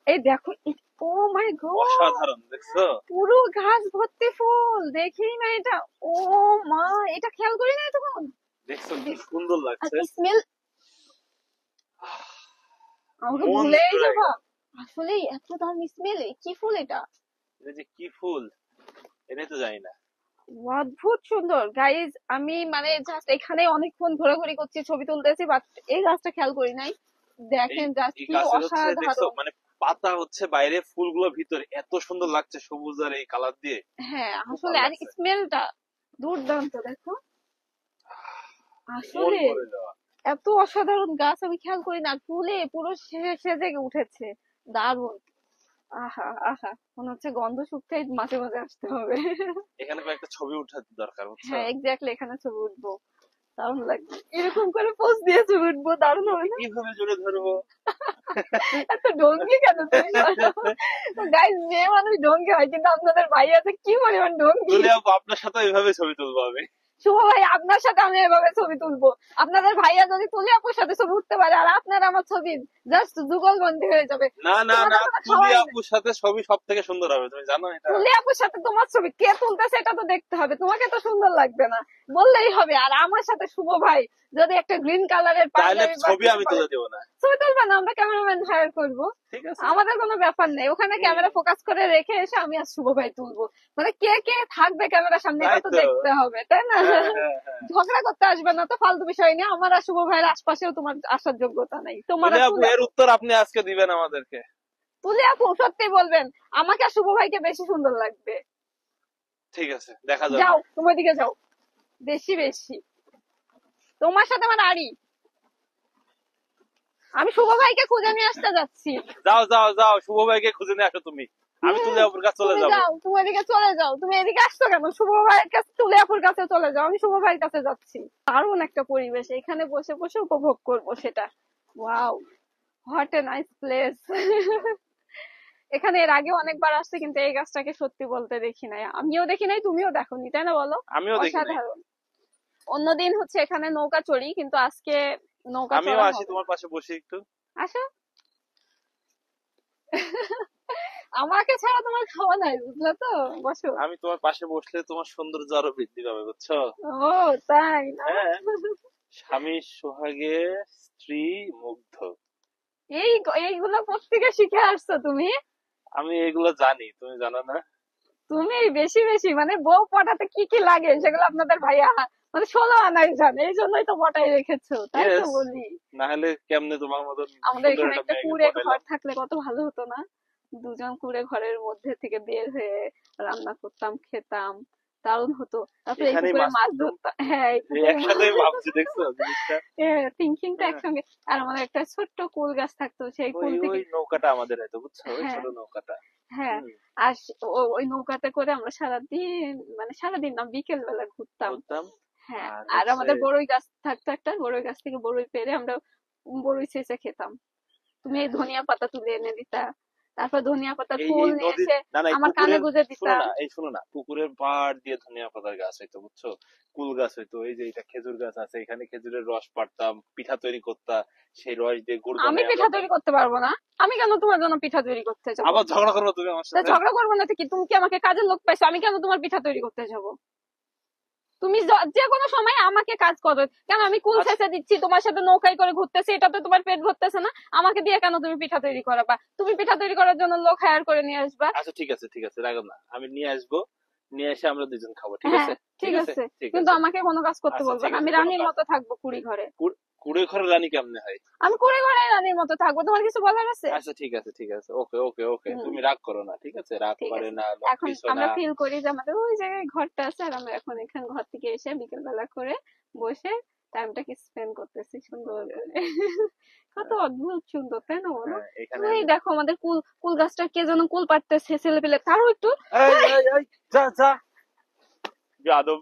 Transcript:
এই দেখো, ও মাই গড, অসাধারণ দেখছো? পুরো গাছ ভর্তি ফুল, দেখি না এটা। ও মা, এটা খেয়াল করি না তখন। দেখছো কি সুন্দর আর লাগছে? স্মেল, আমাকে মন ভুলেই জুড়ে যাবা। গেল। আসলে এত দারুণ স্মেল, কি ফুল এটা? এটা যে কি ফুল এটাই তো জানি না। অদ্ভুত সুন্দর গাইজ। আমি মানে জাস্ট এখানে অনেকক্ষণ ঘোরাঘুরি করছি, ছবি তুলতেছি, বাট এই গাছটা খেয়াল করি নাই। এই দেখেন জাস্ট এই কি গাছের হচ্ছে দেখছো অসাধারণ। মানে পাতা হচ্ছে বাইরে, ফুলগুলো ভিতরে, এত সুন্দর লাগছে সবুজ আর এই কালার দিয়ে। হ্যাঁ খুব আসলে, ভালো আর লাগছে। স্মেলটা দুর্দান্ত, দেখো। মন আসলে ভরে যাওয়া। এত অসাধারণ গাছ আমি খেয়াল করি না, আর ফুলে পুরো সেজে উঠেছে। দারুণ। আহা আহা, মনে হচ্ছে গন্ধ শুকতেই মাঝে মাঝে আসতে হবে। এখানে কয়েকটা ছবি উঠাতে দরকার, বুঝছো? হ্যাঁ এক্স্যাক্টলি, এখানে ছবি উঠবো, দারুণ লাগবে। এরকম করে পোজ দিয়ে ছবি উঠবো, দারুণ হবে না? কিভাবে জড়ে ধরবো? এত ঢঙ্গি কেন তুমি? গাইস, মেয়ে মানুষ ঢঙ্গি হয়, কিন্তু আপনাদের ভাই আছে কি পরিমাণ ঢঙ্গি। তুলে আপু আপনার সাথে এইভাবে ছবি তুলবো আমি। শুভ ভাই, আপনার সাথে আমি এভাবে ছবি তুলবো। আপনাদের ভাইয়া যদি তুলি আপুর সাথে ছবি উঠতে পারে, আর আপনার আমার ছবি জাস্ট যুগলবন্দি হয়ে যাবে। না না না, তোমাদের কথা তুলি খাওয়াই না। আপুর সাথে ছবি সব থেকে সুন্দর হবে, তুমি জানো এটা? তুলি আপুর সাথে তোমার ছবি কে তুলতেছে এটা তো দেখতে হবে, তোমাকে তো সুন্দর লাগবে না বললেই হবে। আর আমার সাথে শুভ ভাই যদি একটা গ্রিন কালারের তাহলে পাঞ্জাবি বা ছবি কিছু আমি পরে, তুলে দেবো না। ছবি তুলবে না, আমরা ক্যামেরাম্যান হায়ার করবো। ঠিক আছে। আমাদের কোনো ব্যাপার নেই, ওখানে হুম। ক্যামেরা ফোকাস করে রেখে এসে আমি আর শুভ ভাই তুলবো। মানে কে কে থাকবে ক্যামেরার সামনে এটা তাই তো তো। দেখতে হবে, তাই না? হ্যাঁ হ্যাঁ হ্যাঁ। ঝগড়া করতে আসবে না তো, ফালতু বিষয় নিয়ে। আমার আর শুভ ভাইয়ের আশপাশেও তোমার আসার যোগ্যতা নেই, তোমার তুলি আর আপু তুলে এর আপু। উত্তর আপনি আজকে দিবেন আমাদেরকে। তুলে আপু সত্যি বলবেন, আমাকে আর শুভ ভাইকে বেশি সুন্দর লাগবে। ঠিক আছে, দেখা যাবে। যাও, তোমার দিকে যাও, বেশি বেশি। তোমার সাথে আমার আড়ি। আমি শুভ ভাইকে খুঁজে নিয়ে আসতে যাচ্ছি। যাও যাও যাও, শুভ ভাইকে খুঁজে নিয়ে আসো তুমি। আমি তুলি হুম, আপুর কাছে চলে তুমি যাব। যাও, তুমি এদিকে চলে যাও। তুমি এদিকে আসছো কেন? শুভ ভাইয়ের কাছে, তুলিয়াপুর কাছে চলে যাও, আমি শুভ ভাইয়ের কাছে যাচ্ছি। দারুণ একটা পরিবেশ, এখানে বসে বসে উপভোগ করবো সেটা। Wow, what a nice place. এখানে এর আগে অনেকবার আসছে, কিন্তু এই গাছটাকে সত্যি বলতে দেখি নাই, আমিও দেখি নাই, তুমিও দেখোনি, তাই না বলো? আমিও দেখি নাই। অসাধারণ। অন্যদিন হচ্ছে এখানে নৌকা চড়ি, কিন্তু আজকে নৌকা আমিও চড়া আসি হবে তোমার না। পাশে বসি একটু। আসো। আমাকে ছাড়া তোমার খাওয়া নাই, বুঝলে তো। বসো। আমি তোমার পাশে বসলে তোমার সৌন্দর্য আরো বৃদ্ধি পাবে, বুঝছো? ও, তাই না? হ্যাঁ। স্বামী সোহাগে স্ত্রী মুগ্ধ। এই এইগুলো কোত্থেকে শিখে আসছো তুমি? আমি এগুলো জানি, তুমি জানো না? তুমি বেশি বেশি মানে বউ পটাতে কি কি লাগে সেগুলো আপনাদের ভাইয়া মানে 16 আনাই জানে, এই জন্যই তো পটাই রেখেছো, তাই তো ইয়েস। বলি। না হলে কেমনে তোমার মতন আমাদের সুন্দর এখানে একটা একটা মেয়েকে কুঁড়ে ঘর পটাইলাম? থাকলে কত ভালো হতো না? দুজন কুঁড়ে ঘরের মধ্যে থেকে বের হয়ে রান্না করতাম, খেতাম, দারুণ হতো। তারপরে এই এখানেই পুকুরে মাছ মাছ ধরতাম। ধরতাম, হ্যাঁ এই এই পুকুরে একসাথে ভাবছি, দেখছো জিনিসটা? থিঙ্কিংটা হ্যাঁ। একসঙ্গে। আর আমাদের একটা ছোট্ট কুল গাছ থাকতো, সেই ওই কুল থেকে। ওই নৌকাটা আমাদের হয়তো, বুঝছো, ওই হ্যাঁ ছোট নৌকাটা। হ্যাঁ। হুম। আর ওই নৌকাতে করে আমরা সারাদিন, মানে সারাদিন না, বিকেল বেলা ঘুরতাম। ঘুরতাম। হ্যাঁ। আর আর হচ্ছে আমাদের বড়ই গাছ থাকতো একটা, বড়ই গাছ থেকে বড়ই পেড়ে আমরা বড়ই ছেঁচে খেতাম। তুমি এই ধনিয়া পাতা তুলে এনে দিতা, তারপর ধনিয়া পাতার এই ফুল এই নিয়ে নদীর, এসে না না, এই আমার কানে পুকুরের, গুজে শুনো দিতা। না, এই শুনো না, পুকুরের পাড় দিয়ে ধনিয়া পাতার গাছ হইতো, বুঝছো? কুল গাছ হইতো, এই যে এটা খেজুর গাছ আছে, এখানে খেজুরের রস পাড়তাম, পিঠা তৈরি করতাম। সেই রস দিয়ে গুড় আমি বানাই আমরা পিঠা তৈরি করতে পারবো না। আমি কেন তোমার জন্য পিঠা তৈরি করতে যাবো? আবার ঝগড়া করবো তুমি আমার তা সাথে? ঝগড়া করবো না তো কি, তুমি কি আমাকে কাজের লোক পাইছো? আমি কেন তোমার পিঠা তৈরি করতে যাবো? তুমি যে কোনো সময় আমাকে কাজ করো কেন? আমি কুল আচ্ছা। ছেঁচে দিচ্ছি, তোমার সাথে নৌকায় করে ঘুরতেছি, এটা তো তোমার পেট ভরতেছে না? আমাকে দিয়ে কেন তুমি পিঠা তৈরি করাবা? তুমি পিঠা তৈরি করার জন্য লোক হায়ার করে নিয়ে আসবা। আচ্ছা ঠিক আছে ঠিক আছে, রাখো না, আমি নিয়ে আসবো। নিয়ে এসে আমরা দুজন খাবো, ঠিক হ্যাঁ আছে? ঠিক ঠিক আছে আছে, ঠিক কিন্তু আছে। আমাকে কোনো কাজ করতে আচ্ছা বলবে ঠিক না, আছে, আমি কোনো রানীর কাজ মতো থাকবো কুড়ি ঘরে। কুড়ে ঘরের রানী কেমনে হয়? আমি কুড়ি ঘরে রানীর মতো থাকবো, তোমার কিছু বলার আছে? আচ্ছা ঠিক আছে ঠিক আছে, ওকে ওকে ওকে, হুম, তুমি রাগ করো না, ঠিক আছে? রাগ ঠিক করে আছে। না, এখন লক্ষ্মী আমরা সোনা। ফিল করি যে আমাদের ওই জায়গায় ঘরটা আছে, আর আমরা এখন এখানে ঘর থেকে এসে বিকেল বেলা করে বসে টাইমটাকে স্পেন্ড করতেছি সুন্দর করে। কত হ্যাঁ অদ্ভুত সুন্দর, তাই না বলো? হ্যাঁ, এখানে ওই আমি। দেখো আমাদের কুল কুল গাছটা কে যেন কুল পাড়তেছে ছেলে পেলে, তারও একটু। এই এই এই, যা যা, যাদব।